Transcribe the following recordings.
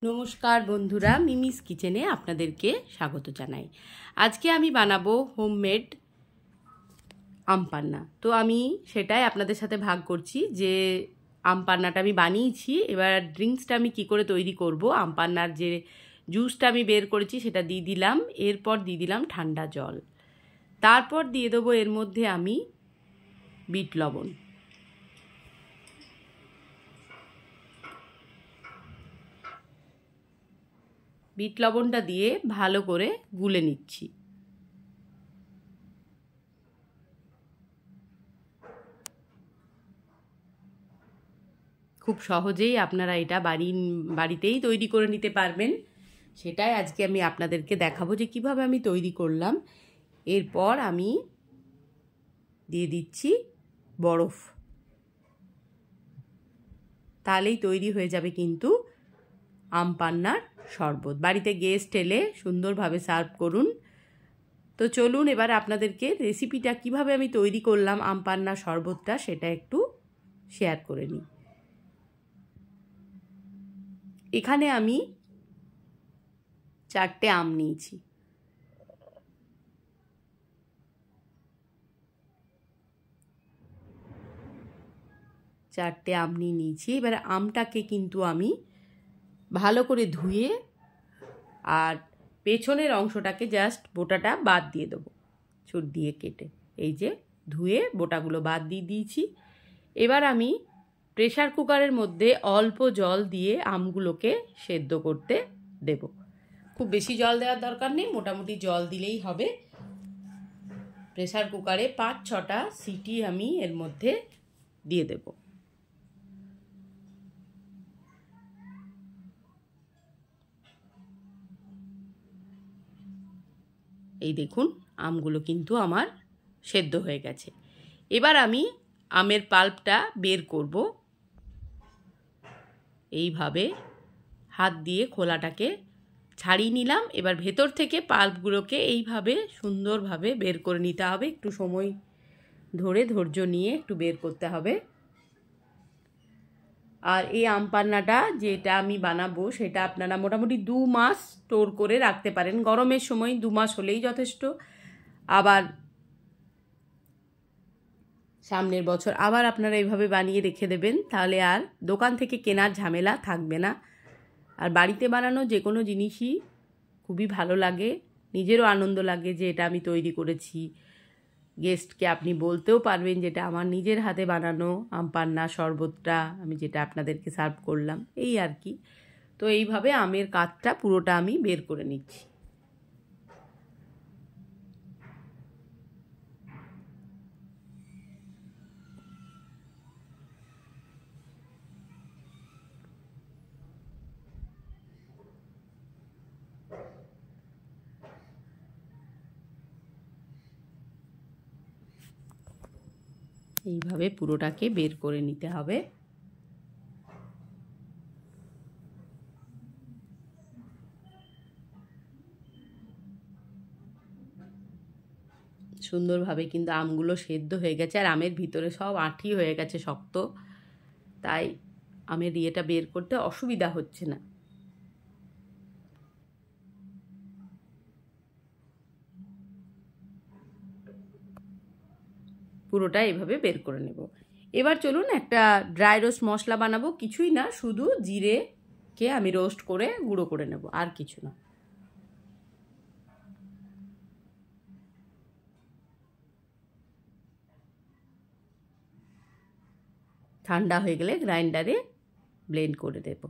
নমস্কার বন্ধুরা, মিমিস কিচেনে আপনাদেরকে স্বাগত জানাই। আজকে আমি বানাবো হোমমেড আম পান্না। তো আমি সেটাই আপনাদের সাথে ভাগ করছি যে আম পান্নাটা আমি বানিয়েছি। এবার ড্রিঙ্কসটা আমি কি করে তৈরি করব। আম পান্নার যে জুসটা আমি বের করেছি সেটা দিয়ে দিলাম, এরপর দিয়ে দিলাম ঠান্ডা জল, তারপর দিয়ে দেবো এর মধ্যে আমি বিট লবণ। বিট লবণটা দিয়ে ভালো করে গুলে নিচ্ছি। খুব সহজেই আপনারা এটা বাড়িতেই তৈরি করে নিতে পারবেন। সেটাই আজকে আমি আপনাদেরকে দেখাবো যে কিভাবে আমি তৈরি করলাম। এরপর আমি দিয়ে দিচ্ছি বরফ, তাহলেই তৈরি হয়ে যাবে কিন্তু আম পান্নার শরবত। বাড়িতে গেস্ট এলে সুন্দরভাবে সার্ভ করুন। তো চলুন এবার আপনাদেরকে রেসিপিটা কিভাবে আমি তৈরি করলাম আম পান্নার শরবতটা সেটা একটু শেয়ার করে নিই। এখানে আমি 4টে আম নিয়েছি। নিয়েছি। এবার আমটাকে কিন্তু আমি ভালো করে ধুয়ে আর পেছনের অংশটাকে জাস্ট বোটাটা বাদ দিয়ে দেবো, ছুরি দিয়ে কেটে। এই যে ধুয়ে বোটাগুলো বাদ দিয়ে দিয়েছি। এবার আমি প্রেসার কুকারের মধ্যে অল্প জল দিয়ে আমগুলোকে সেদ্ধ করতে দেব। খুব বেশি জল দেওয়ার দরকার নেই, মোটামুটি জল দিলেই হবে। প্রেসার কুকারে 5-6টা সিটি আমি এর মধ্যে দিয়ে দেব। এই দেখুন আমগুলো কিন্তু আমার সেদ্ধ হয়ে গেছে। এবার আমি আমের পাল্পটা বের করব। এইভাবে হাত দিয়ে খোলাটাকে ছাড়িয়ে নিলাম। এবার ভেতর থেকে পাল্পগুলোকে এইভাবে সুন্দরভাবে বের করে নিতে হবে। একটু সময় ধরে ধৈর্য নিয়ে একটু বের করতে হবে। আর এই আম পান্নাটা যেটা আমি বানাবো সেটা আপনারা মোটামুটি 2 মাস স্টোর করে রাখতে পারেন। গরমের সময় 2 মাস হলেই যথেষ্ট। আবার সামনের বছর আবার আপনারা এইভাবে বানিয়ে রেখে দেবেন, তাহলে আর দোকান থেকে কেনার ঝামেলা থাকবে না। আর বাড়িতে বানানো যে কোনো জিনিসই খুবই ভালো লাগে, নিজেরও আনন্দ লাগে যে এটা আমি তৈরি করেছি। গেস্টকে আপনি বলতেও পারবেন যেটা আমার নিজের হাতে বানানো আম পান্না শরবতটা আমি যেটা আপনাদেরকে সার্ভ করলাম, এই আর কি। তো এইভাবে আমের কাঠটা পুরোটা আমি বের করে নিচ্ছি। এইভাবে পুরোটাকে বের করে নিতে হবে। সুন্দরভাবে কিন্তু আমগুলো সেদ্ধ হয়ে গেছে, আর আমের ভিতরে সব আঁটি হয়ে গেছে শক্ত, তাই আমের ইয়েটা বের করতে অসুবিধা হচ্ছে না। পুরোটা এভাবে বের করে নেব। এবার চলুন একটা ড্রাই রোস্ট মশলা বানাবো। কিছুই না, শুধু জিরেকে আমি রোস্ট করে গুঁড়ো করে নেব, আর কিছু না। ঠান্ডা হয়ে গেলে গ্রাইন্ডারে ব্লেন্ড করে দেব।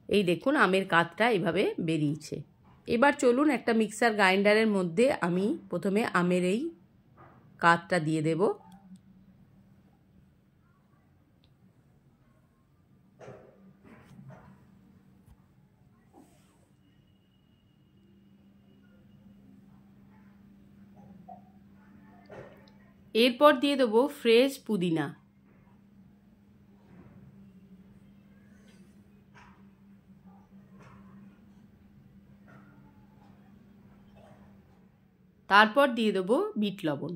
এই দেখুন আমের কাঠটা এভাবে বেরিয়েছে। এবার চলুন একটা মিক্সার গ্রাইন্ডারের মধ্যে আমি প্রথমে আমের এই কাঠটা দিয়ে দেব। এরপর দিয়ে দেবো ফ্রেশ পুদিনা। তারপর দিয়ে দেবো বিট লবণ,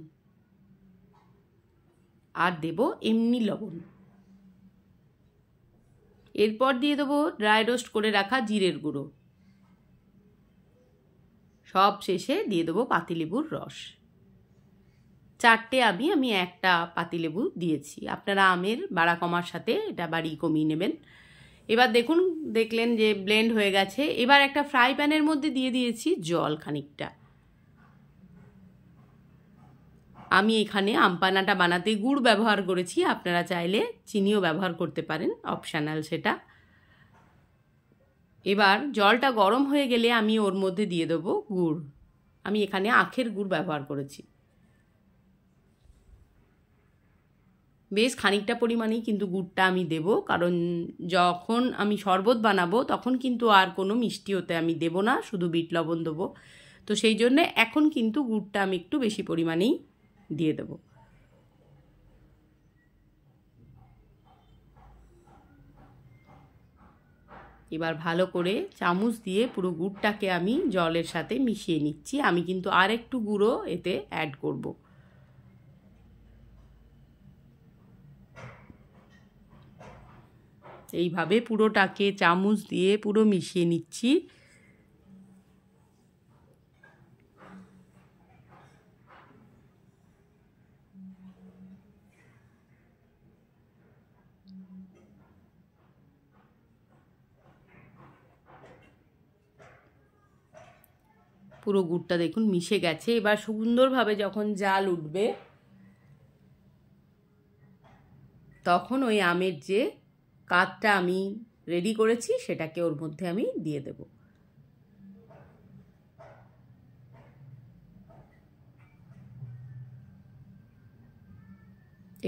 আর দেব এমনি লবণ। এরপর দিয়ে দেবো ড্রাই রোস্ট করে রাখা জিরের গুঁড়ো। সব শেষে দিয়ে দেবো পাতিলেবুর রস। 4টে আমি একটা পাতিলেবু দিয়েছি। আপনারা আমের বাড়া কমার সাথে এটা বাড়িয়ে কমিয়ে নেবেন। এবার দেখলেন যে ব্লেন্ড হয়ে গেছে। এবার একটা ফ্রাই প্যানের মধ্যে দিয়ে দিয়েছি জল খানিকটা। আমি এখানে আমপানাটা বানাতে গুড় ব্যবহার করেছি, আপনারা চাইলে চিনিও ব্যবহার করতে পারেন, অপশনাল সেটা। এবার জলটা গরম হয়ে গেলে আমি ওর মধ্যে দিয়ে দেবো গুড়। আমি এখানে আখের গুড় ব্যবহার করেছি। বেশ খানিকটা পরিমাণেই কিন্তু গুড়টা আমি দেব, কারণ যখন আমি শরবত বানাবো তখন কিন্তু আর কোনো মিষ্টি হতে আমি দেব না, শুধু বিট লবণ দেবো। তো সেই জন্যে এখন কিন্তু গুড়টা আমি একটু বেশি পরিমাণেই দিয়ে দেব। এবার ভালো করে চামচ দিয়ে পুরো গুড়টাকে আমি জলের সাথে মিশিয়ে নিচ্ছি। আমি কিন্তু আর একটু গুঁড়ো এতে অ্যাড করব। এইভাবে পুরোটাকে চামচ দিয়ে পুরো মিশিয়ে নিচ্ছি। পুরো গুড়টা দেখুন মিশে গেছে। এবার সুন্দরভাবে যখন জাল উঠবে তখন ওই আমের যে কাতটা আমি রেডি করেছি সেটাকে ওর মধ্যে আমি দিয়ে দেব।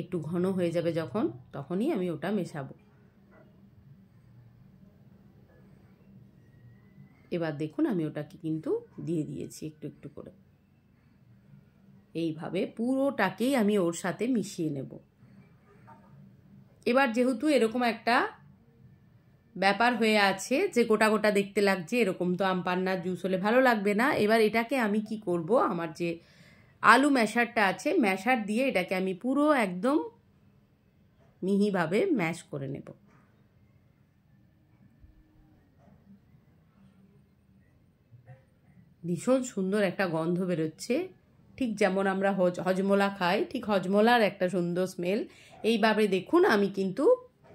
একটু ঘন হয়ে যাবে যখন, তখনই আমি ওটা মেশাবো। এবার দেখুন আমি ওটাকে কিন্তু দিয়ে দিয়েছি একটু একটু করে। এইভাবে পুরোটাকেই আমি ওর সাথে মিশিয়ে নেব। এবার যেহেতু এরকম একটা ব্যাপার হয়ে আছে যে গোটা গোটা দেখতে লাগছে, এরকম তো আম পান্নার জুস হলে ভালো লাগবে না। এবার এটাকে আমি কি করব, আমার যে আলু ম্যাশারটা আছে, ম্যাশার দিয়ে এটাকে আমি পুরো একদম মিহিভাবে ম্যাশ করে নেব। ভীষণ সুন্দর একটা গন্ধ বেরোচ্ছে, ঠিক যেমন আমরা হজমোলা খাই, ঠিক হজমোলার একটা সুন্দর স্মেল। এইভাবে দেখুন আমি কিন্তু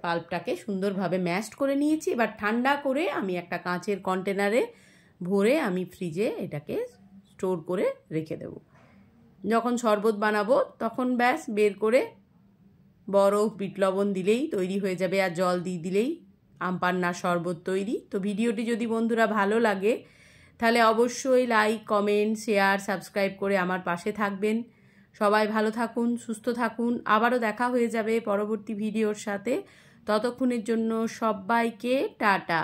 পাল্পটাকে সুন্দরভাবে ম্যাশড করে নিয়েছি। এবার ঠান্ডা করে আমি একটা কাঁচের কন্টেনারে ভরে আমি ফ্রিজে এটাকে স্টোর করে রেখে দেব। যখন শরবত বানাবো তখন ব্যাস বের করে বরফ বিট লবণ দিলেই তৈরি হয়ে যাবে, আর জল দিয়ে দিলেই আম পান্নার শরবত তৈরি। তো ভিডিওটি যদি বন্ধুরা ভালো লাগে তাহলে অবশ্যই লাইক, কমেন্ট, শেয়ার, সাবস্ক্রাইব করে আমার পাশে থাকবেন। সবাই ভালো থাকুন, সুস্থ থাকুন। আবারও দেখা হয়ে যাবে পরবর্তী ভিডিওর সাথে। ততক্ষণের জন্য সবাইকে টাটা।